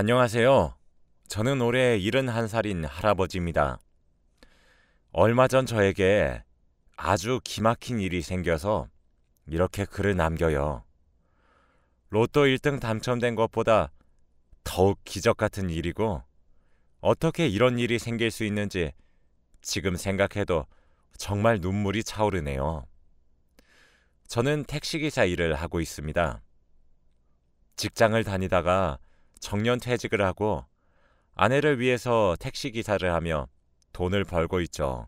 안녕하세요. 저는 올해 71살인 할아버지입니다. 얼마 전 저에게 아주 기막힌 일이 생겨서 이렇게 글을 남겨요. 로또 1등 당첨된 것보다 더욱 기적 같은 일이고 어떻게 이런 일이 생길 수 있는지 지금 생각해도 정말 눈물이 차오르네요. 저는 택시기사 일을 하고 있습니다. 직장을 다니다가 정년퇴직을 하고 아내를 위해서 택시기사를 하며 돈을 벌고 있죠.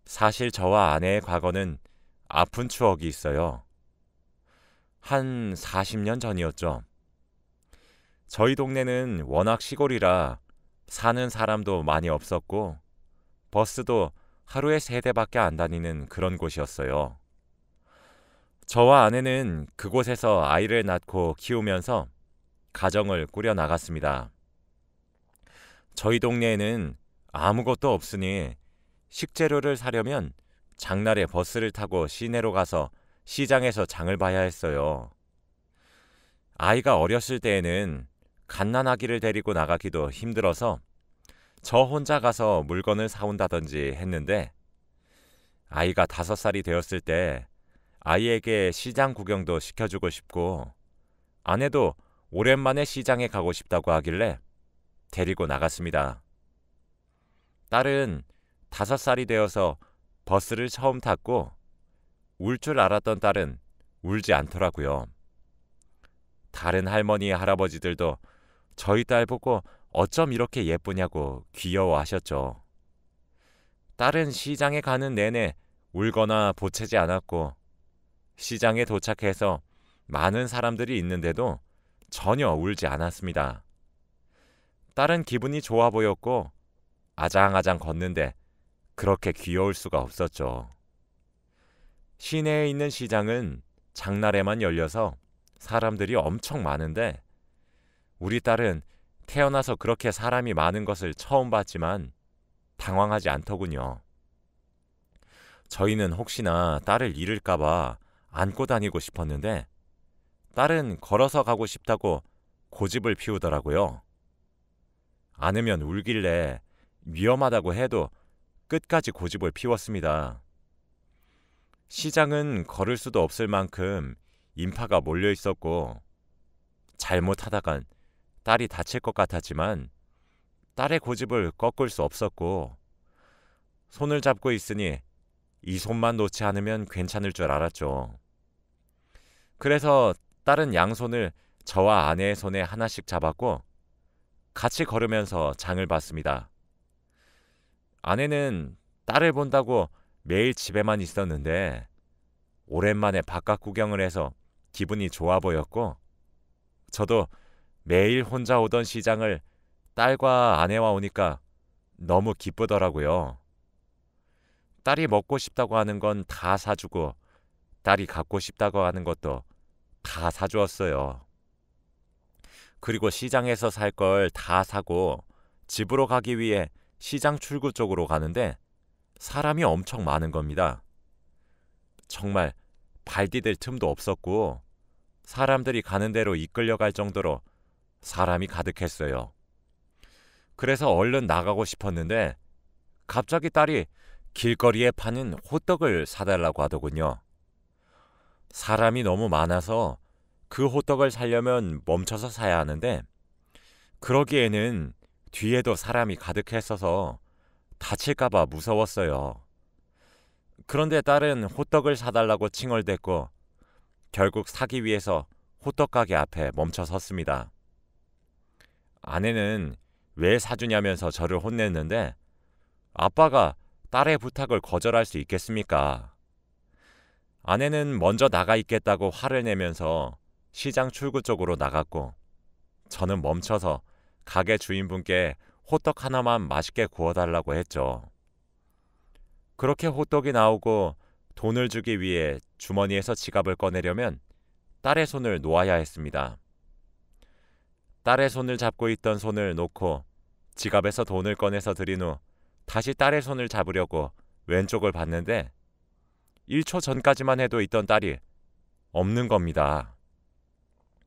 사실 저와 아내의 과거는 아픈 추억이 있어요. 한 40년 전이었죠. 저희 동네는 워낙 시골이라 사는 사람도 많이 없었고 버스도 하루에 3대밖에 안 다니는 그런 곳이었어요. 저와 아내는 그곳에서 아이를 낳고 키우면서 가정을 꾸려 나갔습니다. 저희 동네에는 아무것도 없으니 식재료를 사려면 장날에 버스를 타고 시내로 가서 시장에서 장을 봐야 했어요. 아이가 어렸을 때에는 갓난아기를 데리고 나가기도 힘들어서 저 혼자 가서 물건을 사온다든지 했는데 아이가 5살이 되었을 때 아이에게 시장 구경도 시켜주고 싶고 아내도 오랜만에 시장에 가고 싶다고 하길래 데리고 나갔습니다. 딸은 5살이 되어서 버스를 처음 탔고 울 줄 알았던 딸은 울지 않더라고요. 다른 할머니, 할아버지들도 저희 딸 보고 어쩜 이렇게 예쁘냐고 귀여워하셨죠. 딸은 시장에 가는 내내 울거나 보채지 않았고 시장에 도착해서 많은 사람들이 있는데도 전혀 울지 않았습니다. 딸은 기분이 좋아 보였고 아장아장 걷는데 그렇게 귀여울 수가 없었죠. 시내에 있는 시장은 장날에만 열려서 사람들이 엄청 많은데 우리 딸은 태어나서 그렇게 사람이 많은 것을 처음 봤지만 당황하지 않더군요. 저희는 혹시나 딸을 잃을까봐 안고 다니고 싶었는데 딸은 걸어서 가고 싶다고 고집을 피우더라고요. 안으면 울길래 위험하다고 해도 끝까지 고집을 피웠습니다. 시장은 걸을 수도 없을 만큼 인파가 몰려 있었고 잘못하다간 딸이 다칠 것 같았지만 딸의 고집을 꺾을 수 없었고 손을 잡고 있으니 이 손만 놓지 않으면 괜찮을 줄 알았죠. 그래서 딸은 양손을 저와 아내의 손에 하나씩 잡았고 같이 걸으면서 장을 봤습니다. 아내는 딸을 본다고 매일 집에만 있었는데 오랜만에 바깥 구경을 해서 기분이 좋아 보였고 저도 매일 혼자 오던 시장을 딸과 아내와 오니까 너무 기쁘더라고요. 딸이 먹고 싶다고 하는 건 다 사주고 딸이 갖고 싶다고 하는 것도 다 사주었어요. 그리고 시장에서 살 걸 다 사고 집으로 가기 위해 시장 출구 쪽으로 가는데 사람이 엄청 많은 겁니다. 정말 발 디딜 틈도 없었고 사람들이 가는 대로 이끌려갈 정도로 사람이 가득했어요. 그래서 얼른 나가고 싶었는데 갑자기 딸이 길거리에 파는 호떡을 사달라고 하더군요. 사람이 너무 많아서 그 호떡을 사려면 멈춰서 사야 하는데 그러기에는 뒤에도 사람이 가득했어서 다칠까봐 무서웠어요. 그런데 딸은 호떡을 사달라고 칭얼댔고 결국 사기 위해서 호떡 가게 앞에 멈춰 섰습니다. 아내는 왜 사주냐면서 저를 혼냈는데 아빠가 딸의 부탁을 거절할 수 있겠습니까? 아내는 먼저 나가 있겠다고 화를 내면서 시장 출구 쪽으로 나갔고 저는 멈춰서 가게 주인분께 호떡 하나만 맛있게 구워달라고 했죠. 그렇게 호떡이 나오고 돈을 주기 위해 주머니에서 지갑을 꺼내려면 딸의 손을 놓아야 했습니다. 딸의 손을 잡고 있던 손을 놓고 지갑에서 돈을 꺼내서 드린 후 다시 딸의 손을 잡으려고 왼쪽을 봤는데 1초 전까지만 해도 있던 딸이 없는 겁니다.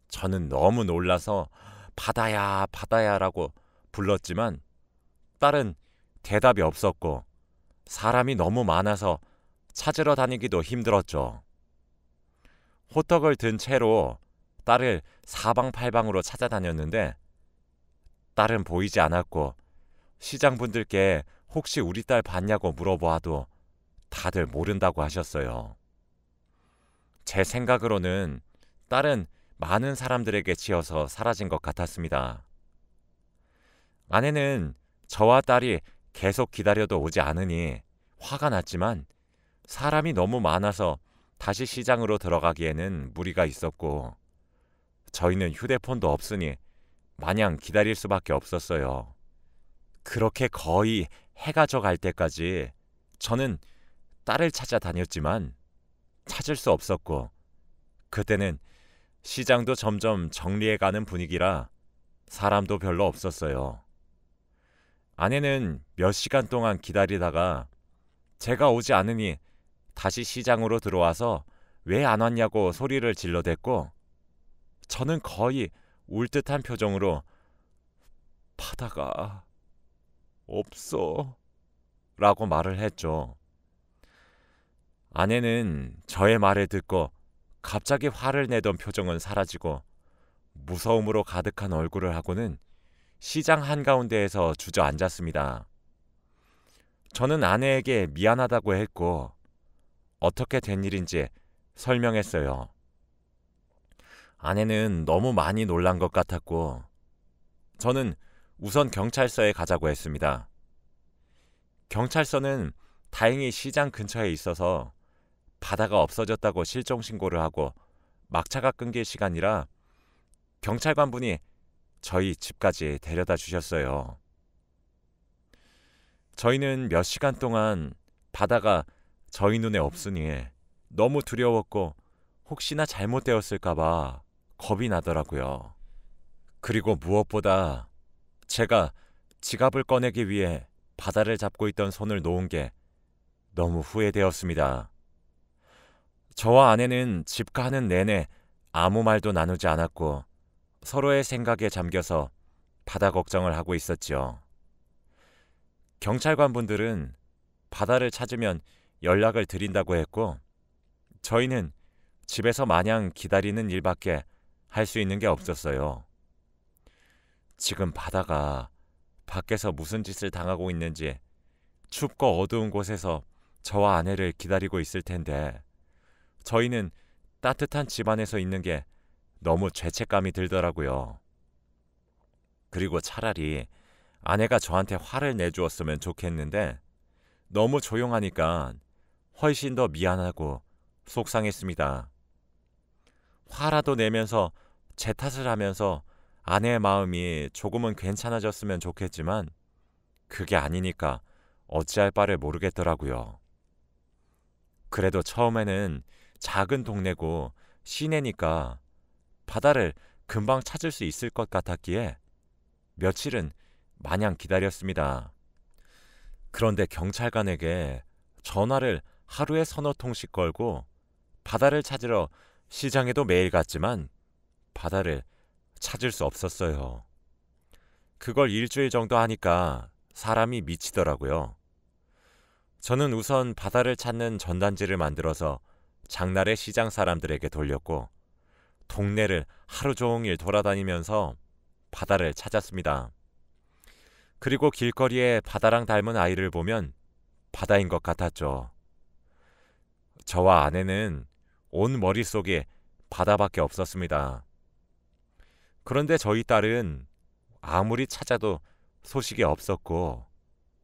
저는 너무 놀라서 바다야, 바다야라고 불렀지만 딸은 대답이 없었고 사람이 너무 많아서 찾으러 다니기도 힘들었죠. 호떡을 든 채로 딸을 사방팔방으로 찾아다녔는데 딸은 보이지 않았고 시장분들께 혹시 우리 딸 봤냐고 물어보아도 다들 모른다고 하셨어요. 제 생각으로는 딸은 많은 사람들에게 치여서 사라진 것 같았습니다. 아내는 저와 딸이 계속 기다려도 오지 않으니 화가 났지만 사람이 너무 많아서 다시 시장으로 들어가기에는 무리가 있었고 저희는 휴대폰도 없으니 마냥 기다릴 수밖에 없었어요. 그렇게 거의 해가 져갈 때까지 저는 딸을 찾아다녔지만 찾을 수 없었고 그때는 시장도 점점 정리해가는 분위기라 사람도 별로 없었어요. 아내는 몇 시간 동안 기다리다가 제가 오지 않으니 다시 시장으로 들어와서 왜 안 왔냐고 소리를 질러댔고 저는 거의 울 듯한 표정으로 바다가 없어 라고 말을 했죠. 아내는 저의 말을 듣고 갑자기 화를 내던 표정은 사라지고 무서움으로 가득한 얼굴을 하고는 시장 한가운데에서 주저앉았습니다. 저는 아내에게 미안하다고 했고 어떻게 된 일인지 설명했어요. 아내는 너무 많이 놀란 것 같았고 저는 우선 경찰서에 가자고 했습니다. 경찰서는 다행히 시장 근처에 있어서 바다가 없어졌다고 실종 신고를 하고 막차가 끊길 시간이라 경찰관분이 저희 집까지 데려다 주셨어요. 저희는 몇 시간 동안 바다가 저희 눈에 없으니 너무 두려웠고 혹시나 잘못되었을까봐 겁이 나더라고요. 그리고 무엇보다 제가 지갑을 꺼내기 위해 바다를 잡고 있던 손을 놓은 게 너무 후회되었습니다. 저와 아내는 집 가는 내내 아무 말도 나누지 않았고 서로의 생각에 잠겨서 바다 걱정을 하고 있었지요. 경찰관분들은 바다를 찾으면 연락을 드린다고 했고 저희는 집에서 마냥 기다리는 일밖에 할 수 있는 게 없었어요. 지금 바다가 밖에서 무슨 짓을 당하고 있는지 춥고 어두운 곳에서 저와 아내를 기다리고 있을 텐데 저희는 따뜻한 집 안에서 있는 게 너무 죄책감이 들더라고요. 그리고 차라리 아내가 저한테 화를 내주었으면 좋겠는데 너무 조용하니까 훨씬 더 미안하고 속상했습니다. 화라도 내면서 제 탓을 하면서 아내의 마음이 조금은 괜찮아졌으면 좋겠지만 그게 아니니까 어찌할 바를 모르겠더라고요. 그래도 처음에는 작은 동네고 시내니까 바다를 금방 찾을 수 있을 것 같았기에 며칠은 마냥 기다렸습니다. 그런데 경찰관에게 전화를 하루에 서너 통씩 걸고 바다를 찾으러 시장에도 매일 갔지만 바다를 찾을 수 없었어요. 그걸 일주일 정도 하니까 사람이 미치더라고요. 저는 우선 바다를 찾는 전단지를 만들어서 장날에 시장 사람들에게 돌렸고 동네를 하루 종일 돌아다니면서 바다를 찾았습니다. 그리고 길거리에 바다랑 닮은 아이를 보면 바다인 것 같았죠. 저와 아내는 온 머릿속에 바다밖에 없었습니다. 그런데 저희 딸은 아무리 찾아도 소식이 없었고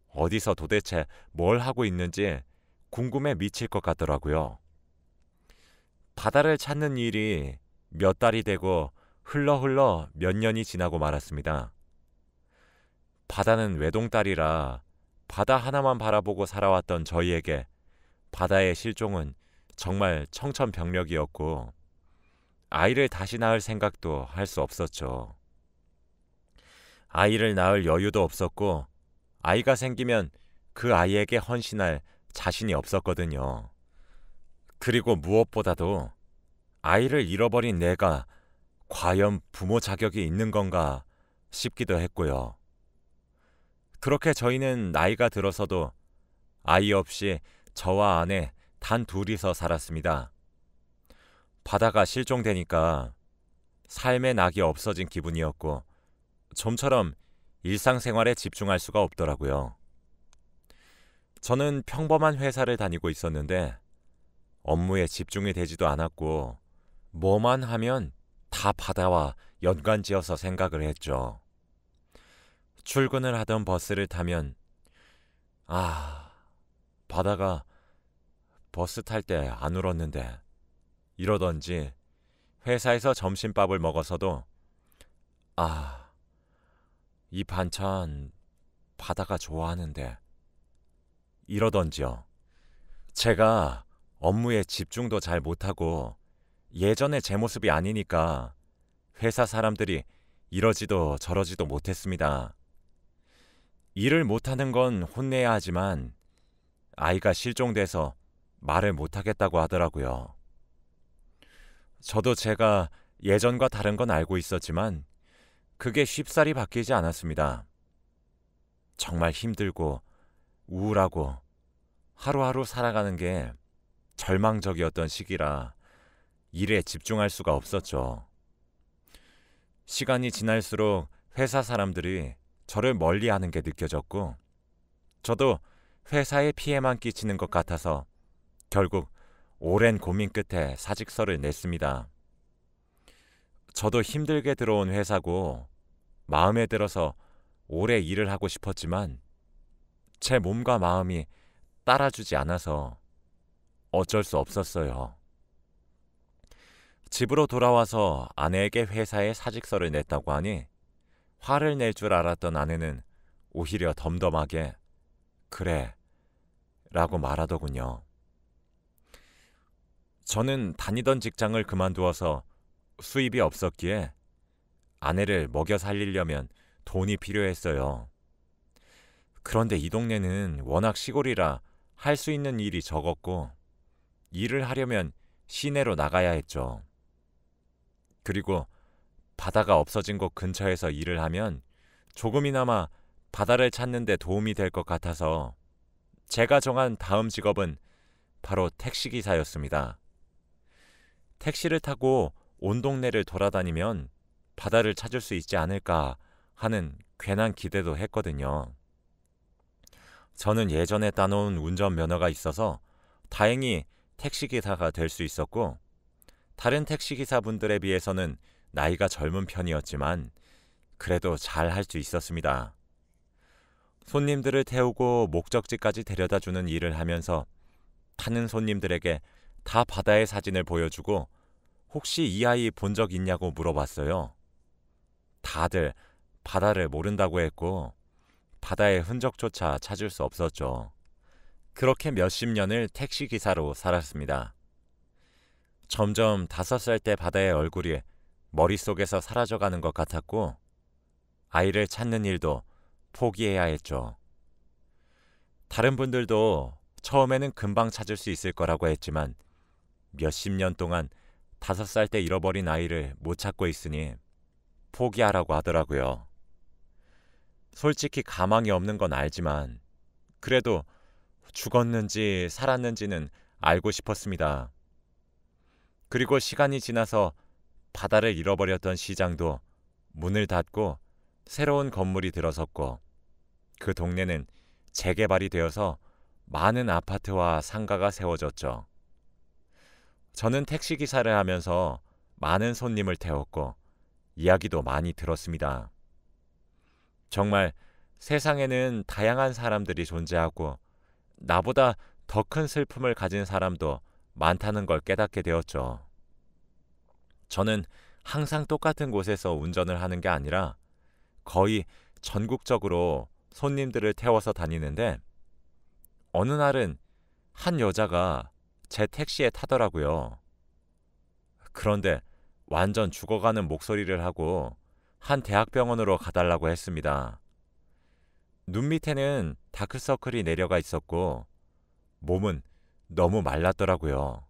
어디서 도대체 뭘 하고 있는지 궁금해 미칠 것 같더라고요. 바다를 찾는 일이 몇 달이 되고 흘러 몇 년이 지나고 말았습니다. 바다는 외동딸이라 바다 하나만 바라보고 살아왔던 저희에게 바다의 실종은 정말 청천벽력이었고 아이를 다시 낳을 생각도 할 수 없었죠. 아이를 낳을 여유도 없었고 아이가 생기면 그 아이에게 헌신할 자신이 없었거든요. 그리고 무엇보다도 아이를 잃어버린 내가 과연 부모 자격이 있는 건가 싶기도 했고요. 그렇게 저희는 나이가 들어서도 아이 없이 저와 아내 단 둘이서 살았습니다. 바다가 실종되니까 삶의 낙이 없어진 기분이었고 좀처럼 일상생활에 집중할 수가 없더라고요. 저는 평범한 회사를 다니고 있었는데 업무에 집중이 되지도 않았고 뭐만 하면 다 바다와 연관지어서 생각을 했죠. 출근을 하던 버스를 타면 바다가 버스 탈 때 안 울었는데 이러던지 회사에서 점심밥을 먹어서도 이 반찬 바다가 좋아하는데 이러던지요. 제가 업무에 집중도 잘 못하고 예전의 제 모습이 아니니까 회사 사람들이 이러지도 저러지도 못했습니다. 일을 못하는 건 혼내야 하지만 아이가 실종돼서 말을 못하겠다고 하더라고요. 저도 제가 예전과 다른 건 알고 있었지만 그게 쉽사리 바뀌지 않았습니다. 정말 힘들고 우울하고 하루하루 살아가는 게 절망적이었던 시기라 일에 집중할 수가 없었죠. 시간이 지날수록 회사 사람들이 저를 멀리하는 게 느껴졌고 저도 회사에 피해만 끼치는 것 같아서 결국 오랜 고민 끝에 사직서를 냈습니다. 저도 힘들게 들어온 회사고 마음에 들어서 오래 일을 하고 싶었지만 제 몸과 마음이 따라주지 않아서 어쩔 수 없었어요. 집으로 돌아와서 아내에게 회사에 사직서를 냈다고 하니 화를 낼 줄 알았던 아내는 오히려 덤덤하게 그래 라고 말하더군요. 저는 다니던 직장을 그만두어서 수입이 없었기에 아내를 먹여 살리려면 돈이 필요했어요. 그런데 이 동네는 워낙 시골이라 할 수 있는 일이 적었고 일을 하려면 시내로 나가야 했죠. 그리고 바다가 없어진 곳 근처에서 일을 하면 조금이나마 바다를 찾는 데 도움이 될 것 같아서 제가 정한 다음 직업은 바로 택시기사였습니다. 택시를 타고 온 동네를 돌아다니면 바다를 찾을 수 있지 않을까 하는 괜한 기대도 했거든요. 저는 예전에 따놓은 운전면허가 있어서 다행히 택시기사가 될 수 있었고 다른 택시기사분들에 비해서는 나이가 젊은 편이었지만 그래도 잘 할 수 있었습니다. 손님들을 태우고 목적지까지 데려다주는 일을 하면서 타는 손님들에게 다 바다의 사진을 보여주고 혹시 이 아이 본 적 있냐고 물어봤어요. 다들 바다를 모른다고 했고 바다의 흔적조차 찾을 수 없었죠. 그렇게 몇십 년을 택시기사로 살았습니다. 점점 5살 때 바다의 얼굴이 머릿속에서 사라져가는 것 같았고 아이를 찾는 일도 포기해야 했죠. 다른 분들도 처음에는 금방 찾을 수 있을 거라고 했지만 몇십 년 동안 5살 때 잃어버린 아이를 못 찾고 있으니 포기하라고 하더라고요. 솔직히 가망이 없는 건 알지만 그래도 죽었는지 살았는지는 알고 싶었습니다. 그리고 시간이 지나서 바다를 잃어버렸던 시장도 문을 닫고 새로운 건물이 들어섰고 그 동네는 재개발이 되어서 많은 아파트와 상가가 세워졌죠. 저는 택시기사를 하면서 많은 손님을 태웠고 이야기도 많이 들었습니다. 정말 세상에는 다양한 사람들이 존재하고 나보다 더 큰 슬픔을 가진 사람도 많다는 걸 깨닫게 되었죠. 저는 항상 똑같은 곳에서 운전을 하는 게 아니라 거의 전국적으로 손님들을 태워서 다니는데 어느 날은 한 여자가 제 택시에 타더라고요. 그런데 완전 죽어가는 목소리를 하고 한 대학병원으로 가달라고 했습니다. 눈 밑에는 다크서클이 내려가 있었고 몸은 너무 말랐더라고요.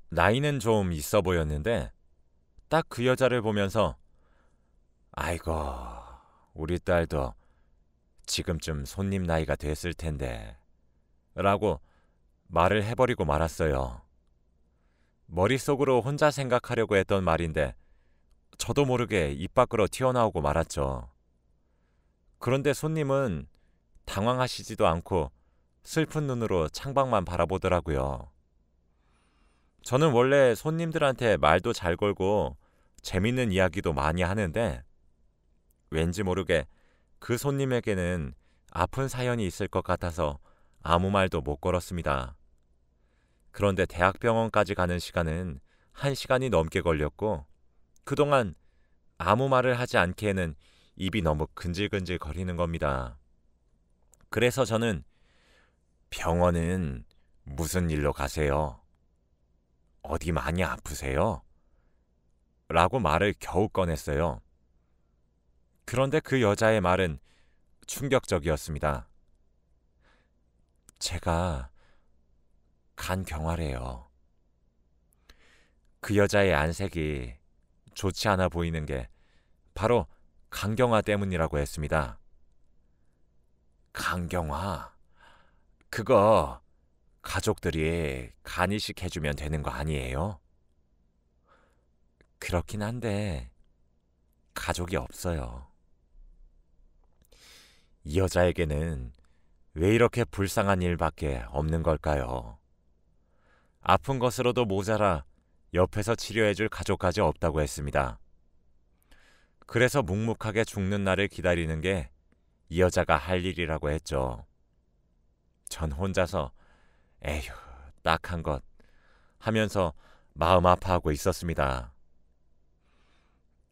나이는 좀 있어 보였는데 딱 그 여자를 보면서 아이고, 우리 딸도 지금쯤 손님 나이가 됐을 텐데 라고 말을 해버리고 말았어요. 머릿속으로 혼자 생각하려고 했던 말인데 저도 모르게 입 밖으로 튀어나오고 말았죠. 그런데 손님은 당황하시지도 않고 슬픈 눈으로 창밖만 바라보더라고요. 저는 원래 손님들한테 말도 잘 걸고 재밌는 이야기도 많이 하는데 왠지 모르게 그 손님에게는 아픈 사연이 있을 것 같아서 아무 말도 못 걸었습니다. 그런데 대학병원까지 가는 시간은 1시간이 넘게 걸렸고 그동안 아무 말을 하지 않기에는 입이 너무 근질근질 거리는 겁니다. 그래서 저는 병원은 무슨 일로 가세요? 어디 많이 아프세요? 라고 말을 겨우 꺼냈어요. 그런데 그 여자의 말은 충격적이었습니다. 제가 간경화래요. 그 여자의 안색이 좋지 않아 보이는 게 바로 간경화 때문이라고 했습니다. 간경화? 그거 가족들이 간이식 해주면 되는 거 아니에요? 그렇긴 한데 가족이 없어요. 이 여자에게는 왜 이렇게 불쌍한 일밖에 없는 걸까요? 아픈 것으로도 모자라 옆에서 치료해줄 가족까지 없다고 했습니다. 그래서 묵묵하게 죽는 날을 기다리는 게 이 여자가 할 일이라고 했죠. 전 혼자서 에휴, 딱한 것 하면서 마음 아파하고 있었습니다.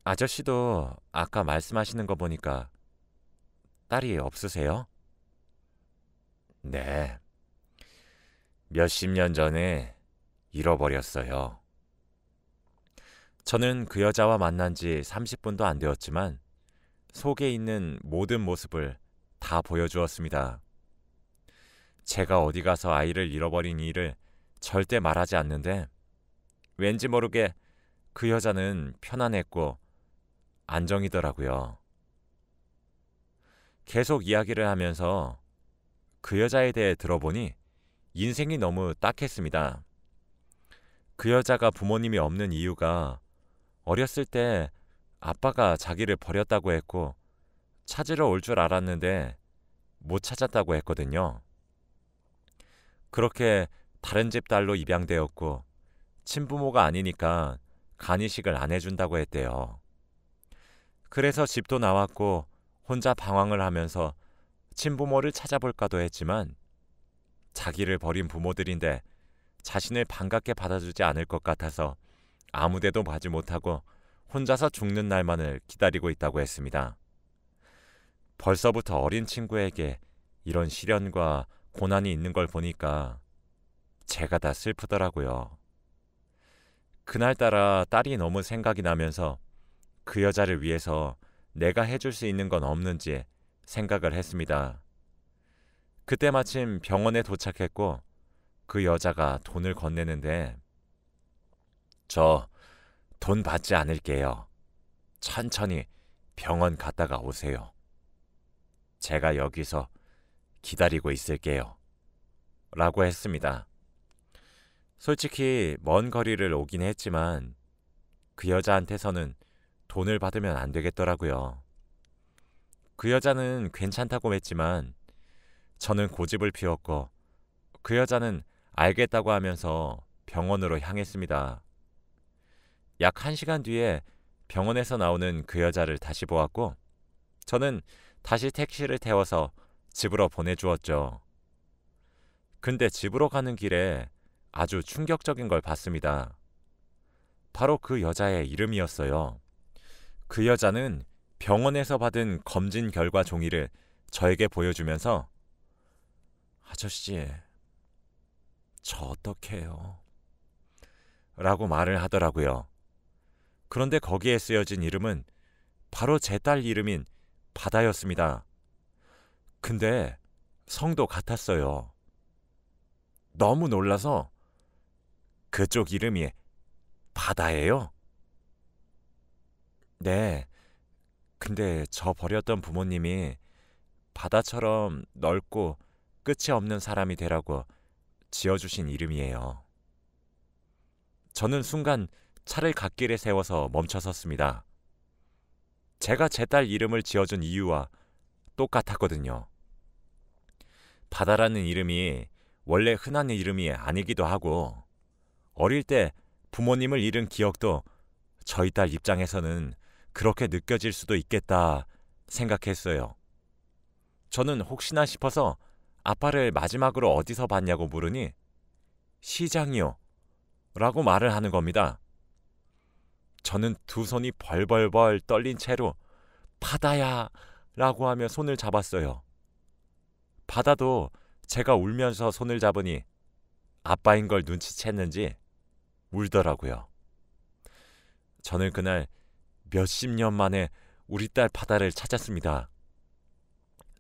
아저씨도 아까 말씀하시는 거 보니까 딸이 없으세요? 네. 몇십 년 전에 잃어버렸어요. 저는 그 여자와 만난 지 30분도 안 되었지만 속에 있는 모든 모습을 다 보여주었습니다. 제가 어디 가서 아이를 잃어버린 일을 절대 말하지 않는데 왠지 모르게 그 여자는 편안했고 안정이더라고요. 계속 이야기를 하면서 그 여자에 대해 들어보니 인생이 너무 딱했습니다. 그 여자가 부모님이 없는 이유가 어렸을 때 아빠가 자기를 버렸다고 했고 찾으러 올 줄 알았는데 못 찾았다고 했거든요. 그렇게 다른 집 딸로 입양되었고 친부모가 아니니까 간이식을 안 해준다고 했대요. 그래서 집도 나왔고 혼자 방황을 하면서 친부모를 찾아볼까도 했지만 자기를 버린 부모들인데 자신을 반갑게 받아주지 않을 것 같아서 아무데도 가지 못하고 혼자서 죽는 날만을 기다리고 있다고 했습니다. 벌써부터 어린 친구에게 이런 시련과 고난이 있는 걸 보니까 제가 다 슬프더라고요. 그날따라 딸이 너무 생각이 나면서 그 여자를 위해서 내가 해줄 수 있는 건 없는지 생각을 했습니다. 그때 마침 병원에 도착했고 그 여자가 돈을 건네는데 저 돈 받지 않을게요. 천천히 병원 갔다가 오세요. 제가 여기서 기다리고 있을게요. 라고 했습니다. 솔직히 먼 거리를 오긴 했지만 그 여자한테서는 돈을 받으면 안 되겠더라고요. 그 여자는 괜찮다고 했지만 저는 고집을 피웠고 그 여자는 알겠다고 하면서 병원으로 향했습니다. 약 1시간 뒤에 병원에서 나오는 그 여자를 다시 보았고 저는 다시 택시를 태워서 집으로 보내주었죠. 근데 집으로 가는 길에 아주 충격적인 걸 봤습니다. 바로 그 여자의 이름이었어요. 그 여자는 병원에서 받은 검진 결과 종이를 저에게 보여주면서 아저씨, 저 어떡해요? 라고 말을 하더라고요. 그런데 거기에 쓰여진 이름은 바로 제 딸 이름인 바다였습니다. 근데 성도 같았어요. 너무 놀라서 그쪽 이름이 바다예요? 네, 근데 저 버렸던 부모님이 바다처럼 넓고 끝이 없는 사람이 되라고 지어주신 이름이에요. 저는 순간 차를 갓길에 세워서 멈춰 섰습니다. 제가 제 딸 이름을 지어준 이유와 똑같았거든요. 바다라는 이름이 원래 흔한 이름이 아니기도 하고 어릴 때 부모님을 잃은 기억도 저희 딸 입장에서는 그렇게 느껴질 수도 있겠다 생각했어요. 저는 혹시나 싶어서 아빠를 마지막으로 어디서 봤냐고 물으니 시장이요 라고 말을 하는 겁니다. 저는 두 손이 벌벌벌 떨린 채로 바다야 라고 하며 손을 잡았어요. 바다도 제가 울면서 손을 잡으니 아빠인 걸 눈치챘는지 울더라고요. 저는 그날 몇십 년 만에 우리 딸 바다를 찾았습니다.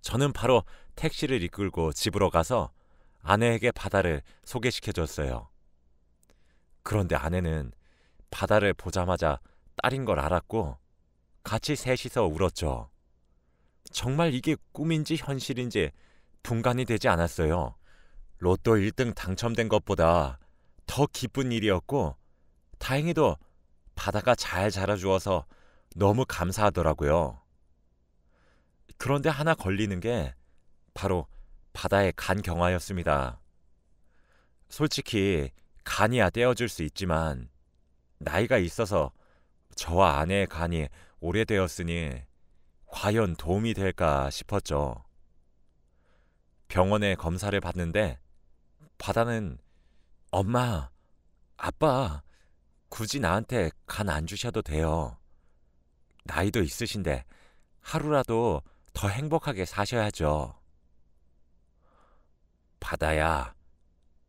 저는 바로 택시를 이끌고 집으로 가서 아내에게 바다를 소개시켜줬어요. 그런데 아내는 바다를 보자마자 딸인 걸 알았고 같이 셋이서 울었죠. 정말 이게 꿈인지 현실인지 분간이 되지 않았어요. 로또 1등 당첨된 것보다 더 기쁜 일이었고 다행히도 바다가 잘 자라주어서 너무 감사하더라고요. 그런데 하나 걸리는 게 바로 바다의 간 경화였습니다. 솔직히 간이야 떼어줄 수 있지만 나이가 있어서 저와 아내의 간이 오래되었으니 과연 도움이 될까 싶었죠. 병원에 검사를 받는데 바다는 엄마, 아빠, 굳이 나한테 간 안 주셔도 돼요. 나이도 있으신데 하루라도 더 행복하게 사셔야죠. 바다야,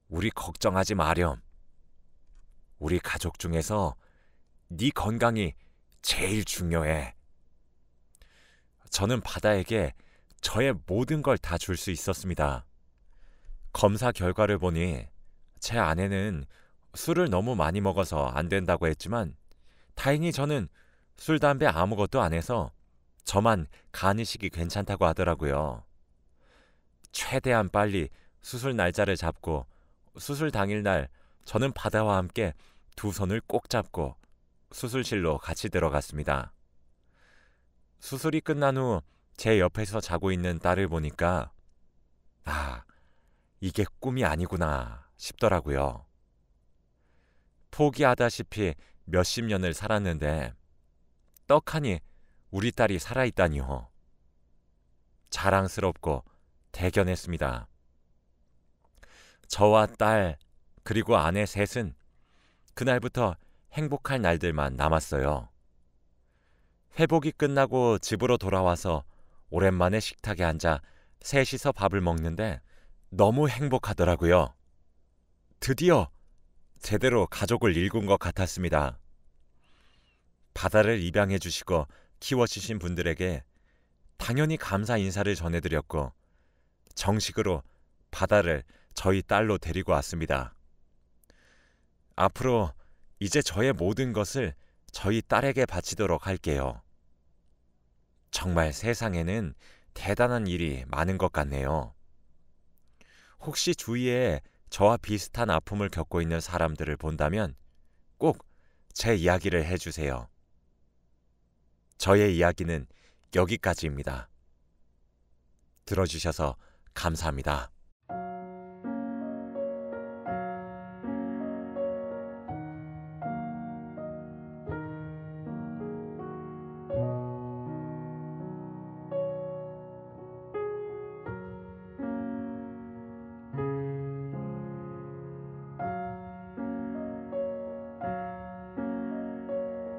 우리 걱정하지 마렴. 우리 가족 중에서 네 건강이 제일 중요해. 저는 바다에게 저의 모든 걸 다 줄 수 있었습니다. 검사 결과를 보니 제 아내는 술을 너무 많이 먹어서 안 된다고 했지만 다행히 저는 술, 담배 아무것도 안 해서 저만 간 이식이 괜찮다고 하더라고요. 최대한 빨리 수술 날짜를 잡고 수술 당일날 저는 바다와 함께 두 손을 꼭 잡고 수술실로 같이 들어갔습니다. 수술이 끝난 후 제 옆에서 자고 있는 딸을 보니까 이게 꿈이 아니구나 싶더라고요. 포기하다시피 몇십 년을 살았는데 떡하니 우리 딸이 살아있다니요. 자랑스럽고 대견했습니다. 저와 딸 그리고 아내 셋은 그날부터 행복할 날들만 남았어요. 회복이 끝나고 집으로 돌아와서 오랜만에 식탁에 앉아 셋이서 밥을 먹는데 너무 행복하더라고요. 드디어 제대로 가족을 일군 것 같았습니다. 바다를 입양해 주시고 키워주신 분들에게 당연히 감사 인사를 전해드렸고 정식으로 바다를 저희 딸로 데리고 왔습니다. 앞으로 이제 저의 모든 것을 저희 딸에게 바치도록 할게요. 정말 세상에는 대단한 일이 많은 것 같네요. 혹시 주위에 저와 비슷한 아픔을 겪고 있는 사람들을 본다면 꼭 제 이야기를 해주세요. 저의 이야기는 여기까지입니다. 들어주셔서 감사합니다.